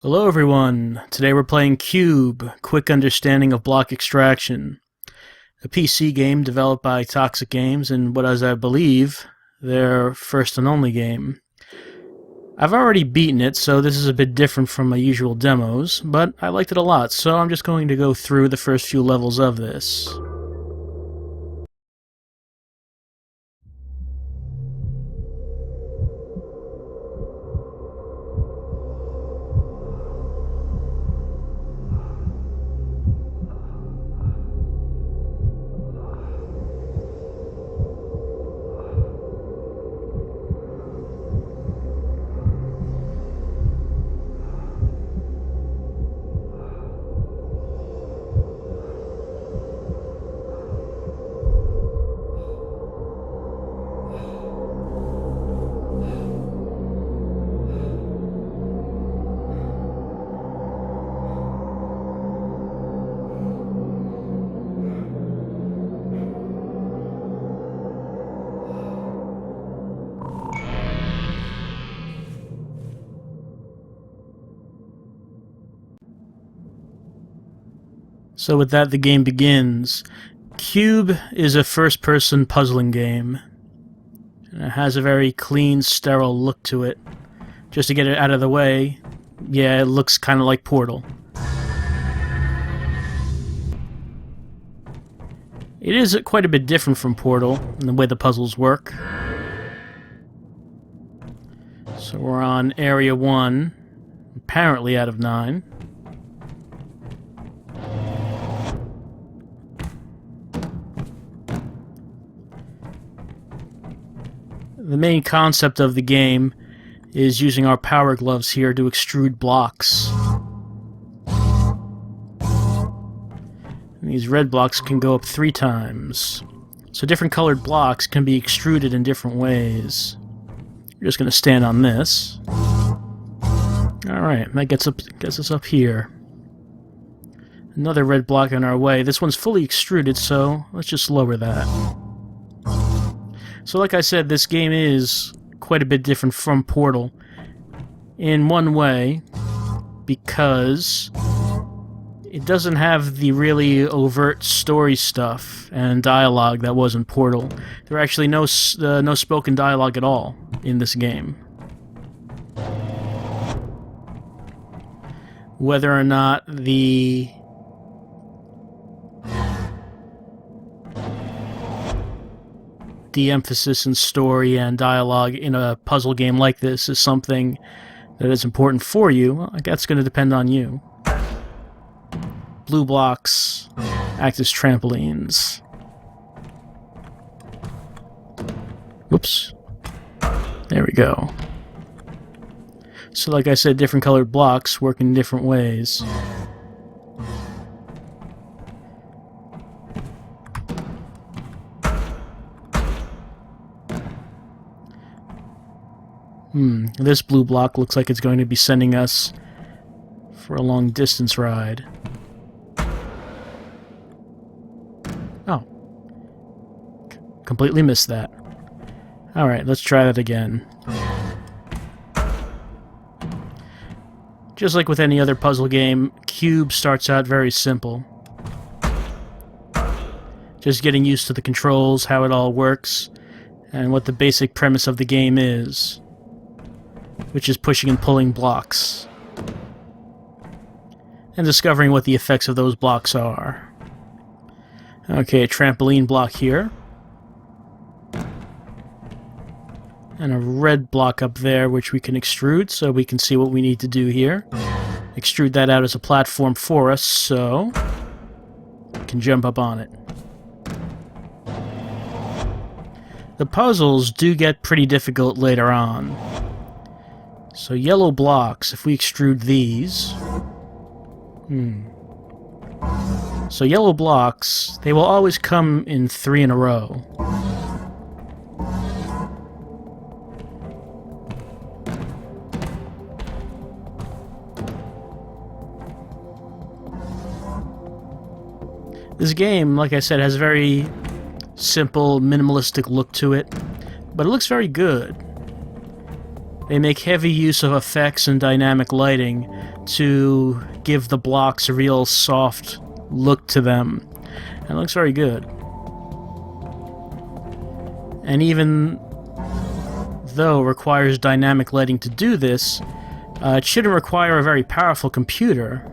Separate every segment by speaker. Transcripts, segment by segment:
Speaker 1: Hello everyone, today we're playing Q.U.B.E, Quick Understanding of Block Extraction, a PC game developed by Toxic Games and what is, I believe, their first and only game. I've already beaten it, so this is a bit different from my usual demos, but I liked it a lot, so I'm just going to go through the first few levels of this. So with that, the game begins. Q.U.B.E is a first-person puzzling game. And it has a very clean, sterile look to it. Just to get it out of the way, yeah, it looks kind of like Portal. It is quite a bit different from Portal in the way the puzzles work. So we're on Area 1, apparently out of 9. The main concept of the game is using our power gloves here to extrude blocks. And these red blocks can go up 3 times. So different colored blocks can be extruded in different ways. We're just going to stand on this. Alright, that gets us up here. Another red block in our way. This one's fully extruded, so let's just lower that. So like I said, this game is quite a bit different from Portal in one way, because it doesn't have the really overt story stuff and dialogue that was in Portal. There are actually no spoken dialogue at all in this game. Whether or not the emphasis in story and dialogue in a puzzle game like this is something that is important for you, well, that's going to depend on you. Blue blocks act as trampolines. Whoops. There we go. So like I said, different colored blocks work in different ways. This blue block looks like it's going to be sending us for a long distance ride. Oh. Completely missed that. Alright, let's try that again. Just like with any other puzzle game, Q.U.B.E starts out very simple. Just getting used to the controls, how it all works, and what the basic premise of the game is, which is pushing and pulling blocks, and discovering what the effects of those blocks are. Okay, a trampoline block here, and a red block up there which we can extrude, so we can see what we need to do here. Extrude that out as a platform for us, so we can jump up on it. The puzzles do get pretty difficult later on. So yellow blocks, if we extrude these... So yellow blocks, they will always come in 3 in a row. This game, like I said, has a very simple, minimalistic look to it, but it looks very good. They make heavy use of effects and dynamic lighting to give the blocks a real soft look to them. And it looks very good. And even though it requires dynamic lighting to do this, it shouldn't require a very powerful computer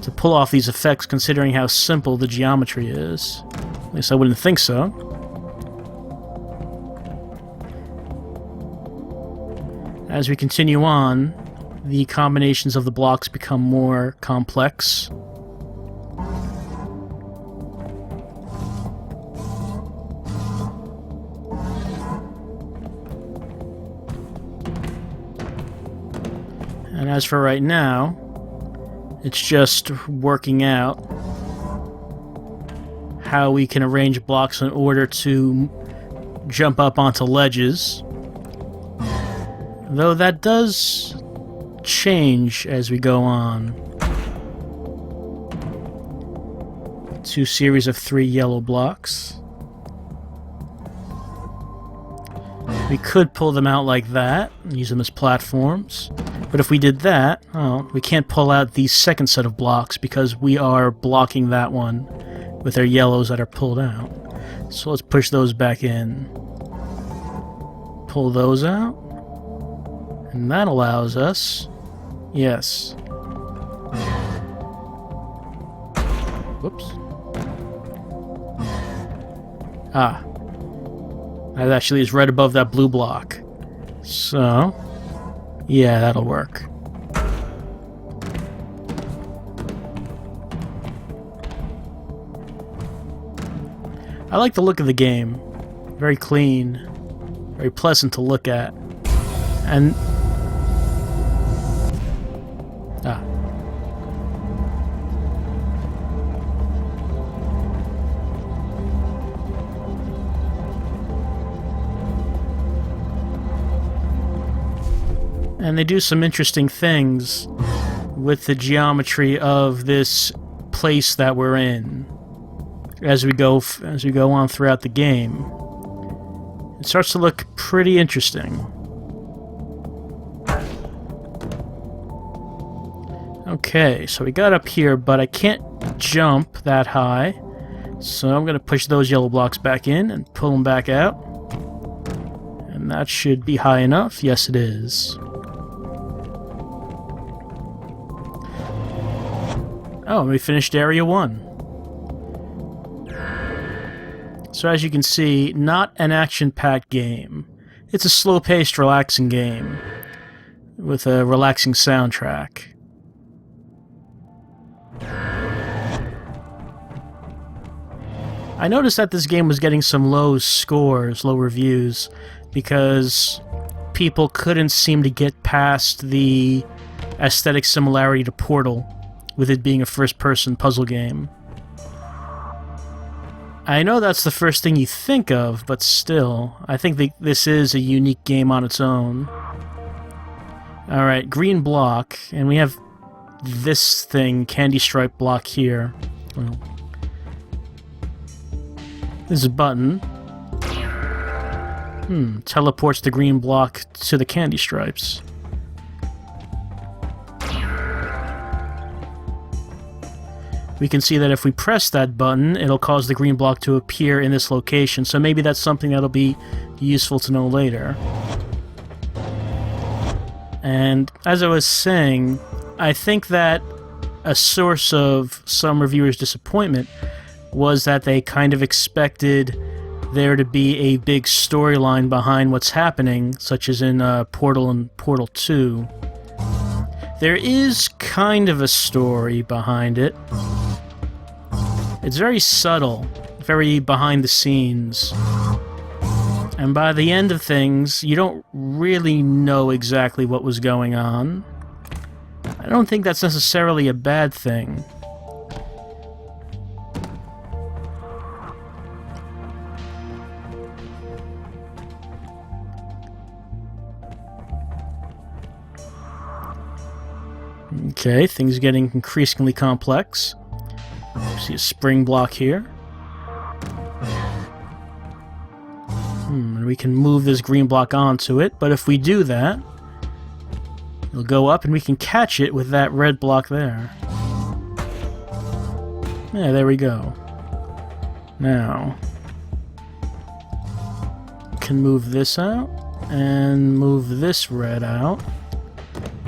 Speaker 1: to pull off these effects, considering how simple the geometry is. At least I wouldn't think so. As we continue on, the combinations of the blocks become more complex. And as for right now, it's just working out how we can arrange blocks in order to jump up onto ledges. Though that does change as we go on. 2 series of 3 yellow blocks. We could pull them out like that, and use them as platforms. But if we did that, we can't pull out the second set of blocks because we are blocking that one with our yellows that are pulled out. So let's push those back in. Pull those out. And that allows us... Yes. Whoops. Ah. That actually is right above that blue block. So... yeah, that'll work. I like the look of the game. Very clean. Very pleasant to look at. And... ah. And they do some interesting things with the geometry of this place that we're in as we go on throughout the game. It starts to look pretty interesting. Okay, so we got up here, but I can't jump that high, so I'm going to push those yellow blocks back in and pull them back out. And that should be high enough. Yes, it is. Oh, we finished Area 1. So as you can see, not an action-packed game. It's a slow-paced, relaxing game with a relaxing soundtrack. I noticed that this game was getting some low scores, low reviews, because people couldn't seem to get past the aesthetic similarity to Portal, with it being a first-person puzzle game. I know that's the first thing you think of, but still, I think this is a unique game on its own. Alright, green block, and we have this thing, candy stripe block here. Well, this is a button. Teleports the green block to the candy stripes. We can see that if we press that button, it'll cause the green block to appear in this location, so maybe that's something that'll be useful to know later. And as I was saying, I think that a source of some reviewers' disappointment was that they kind of expected there to be a big storyline behind what's happening, such as in Portal and Portal 2. There is kind of a story behind it. It's very subtle, very behind the scenes. And by the end of things, you don't really know exactly what was going on. I don't think that's necessarily a bad thing. Okay, things are getting increasingly complex. See a spring block here. And we can move this green block onto it, but if we do that, it'll go up and we can catch it with that red block there. Yeah, there we go. Now, we can move this out and move this red out,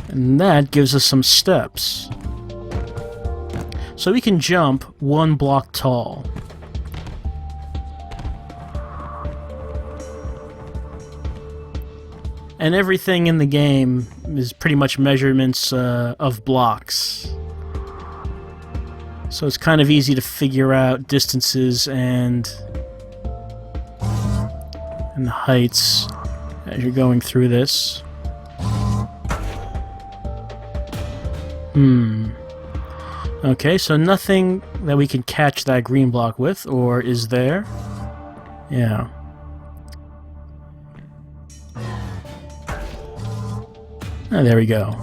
Speaker 1: and that gives us some steps. So we can jump 1 block tall. And everything in the game is pretty much measurements of blocks. So it's kind of easy to figure out distances and the heights as you're going through this. Okay, so nothing that we can catch that green block with, or is there? Yeah. Oh, there we go.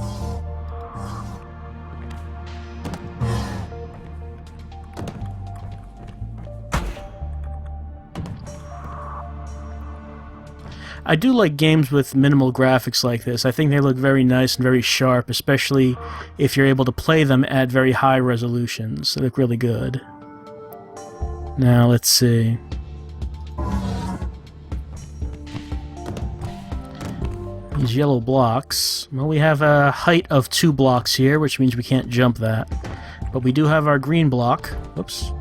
Speaker 1: I do like games with minimal graphics like this. I think they look very nice and very sharp, especially if you're able to play them at very high resolutions. They look really good. Now, let's see. These yellow blocks. Well, we have a height of 2 blocks here, which means we can't jump that. But we do have our green block. Whoops.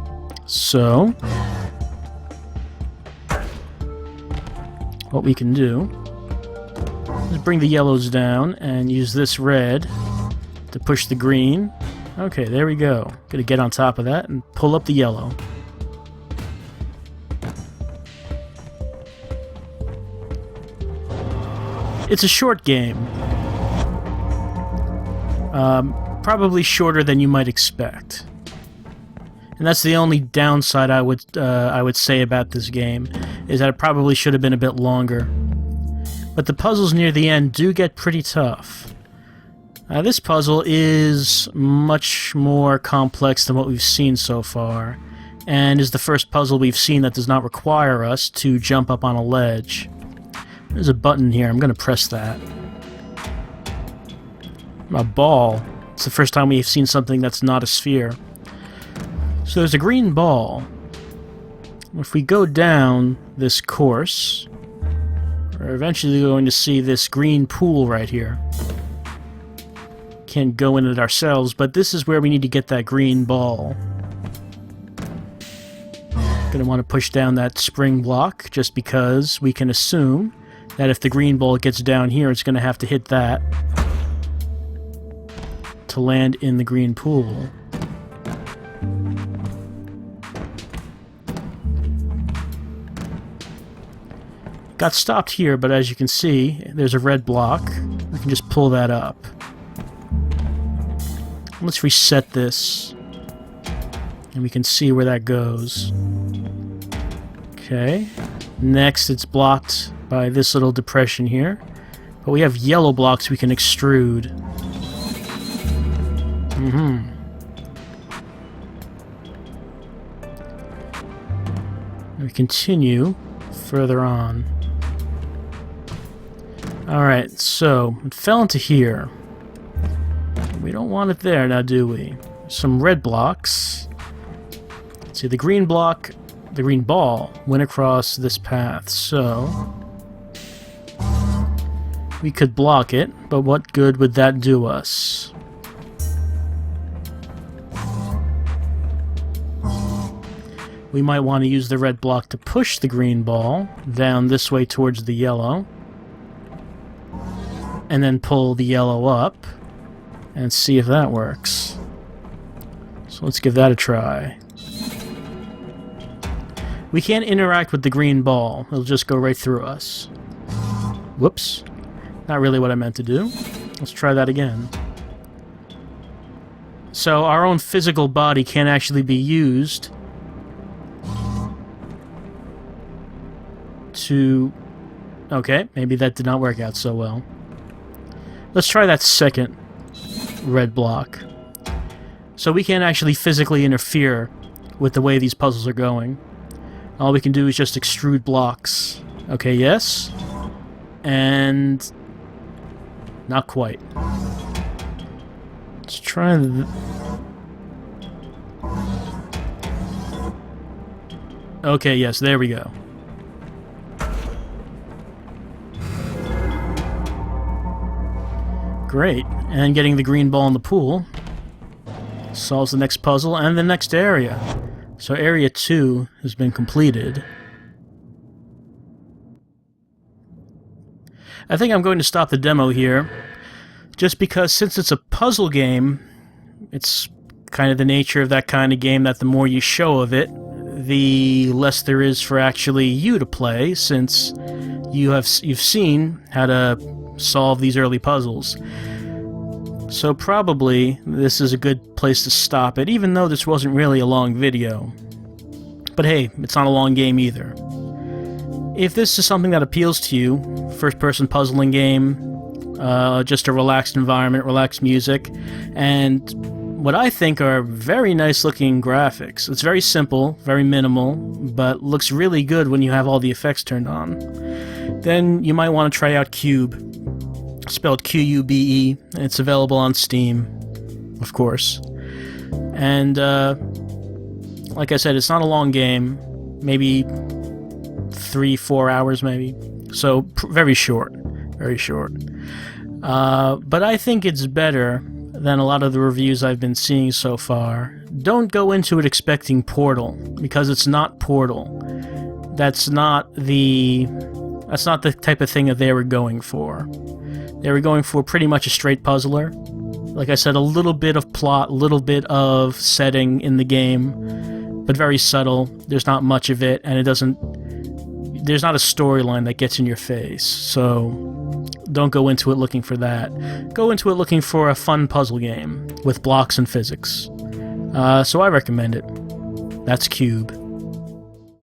Speaker 1: So what we can do is bring the yellows down and use this red to push the green. Okay, there we go. Gonna get on top of that and pull up the yellow. It's a short game. Probably shorter than you might expect. And that's the only downside I would say about this game, is that it probably should have been a bit longer. But the puzzles near the end do get pretty tough. This puzzle is much more complex than what we've seen so far, and is the first puzzle we've seen that does not require us to jump up on a ledge. There's a button here, I'm going to press that. A ball. It's the first time we've seen something that's not a sphere. So there's a green ball. If we go down this course, we're eventually going to see this green pool right here. Can't go in it ourselves, but this is where we need to get that green ball. Gonna want to push down that spring block, just because we can assume that if the green ball gets down here, it's gonna have to hit that to land in the green pool. Got stopped here, but as you can see, there's a red block. We can just pull that up. Let's reset this, and we can see where that goes. Okay. Next, it's blocked by this little depression here. But we have yellow blocks we can extrude. We continue further on. Alright, so it fell into here. We don't want it there now, do we? Some red blocks. Let's see, the green block, the green ball went across this path, so we could block it, but what good would that do us? We might want to use the red block to push the green ball down this way towards the yellow, and then pull the yellow up and see if that works. So let's give that a try. We can't interact with the green ball. It'll just go right through us. Whoops. Not really what I meant to do. Let's try that again. So our own physical body can't actually be used to... Okay, maybe that did not work out so well. Let's try that second red block. So we can't actually physically interfere with the way these puzzles are going. All we can do is just extrude blocks. Okay, yes. And... not quite. Let's try... okay, yes, there we go. Great. And getting the green ball in the pool solves the next puzzle and the next area. So area 2 has been completed. I think I'm going to stop the demo here, just because since it's a puzzle game, it's kind of the nature of that kind of game that the more you show of it, the less there is for actually you to play, since you've seen how to solve these early puzzles. So probably this is a good place to stop it, even though this wasn't really a long video. But hey, it's not a long game either. If this is something that appeals to you, first-person puzzling game, just a relaxed environment, relaxed music, and what I think are very nice-looking graphics. It's very simple, very minimal, but looks really good when you have all the effects turned on. Then you might want to try out Q.U.B.E, spelled Q.U.B.E. It's available on Steam, of course. And, like I said, it's not a long game, maybe 3-4 hours maybe, so very short, very short. But I think it's better than a lot of the reviews I've been seeing so far. Don't go into it expecting Portal, because it's not Portal. That's not the type of thing that they were going for. They were going for pretty much a straight puzzler. Like I said, a little bit of plot, a little bit of setting in the game, but very subtle. There's not much of it, and there's not a storyline that gets in your face, so don't go into it looking for that. Go into it looking for a fun puzzle game with blocks and physics. So I recommend it. That's Q.U.B.E.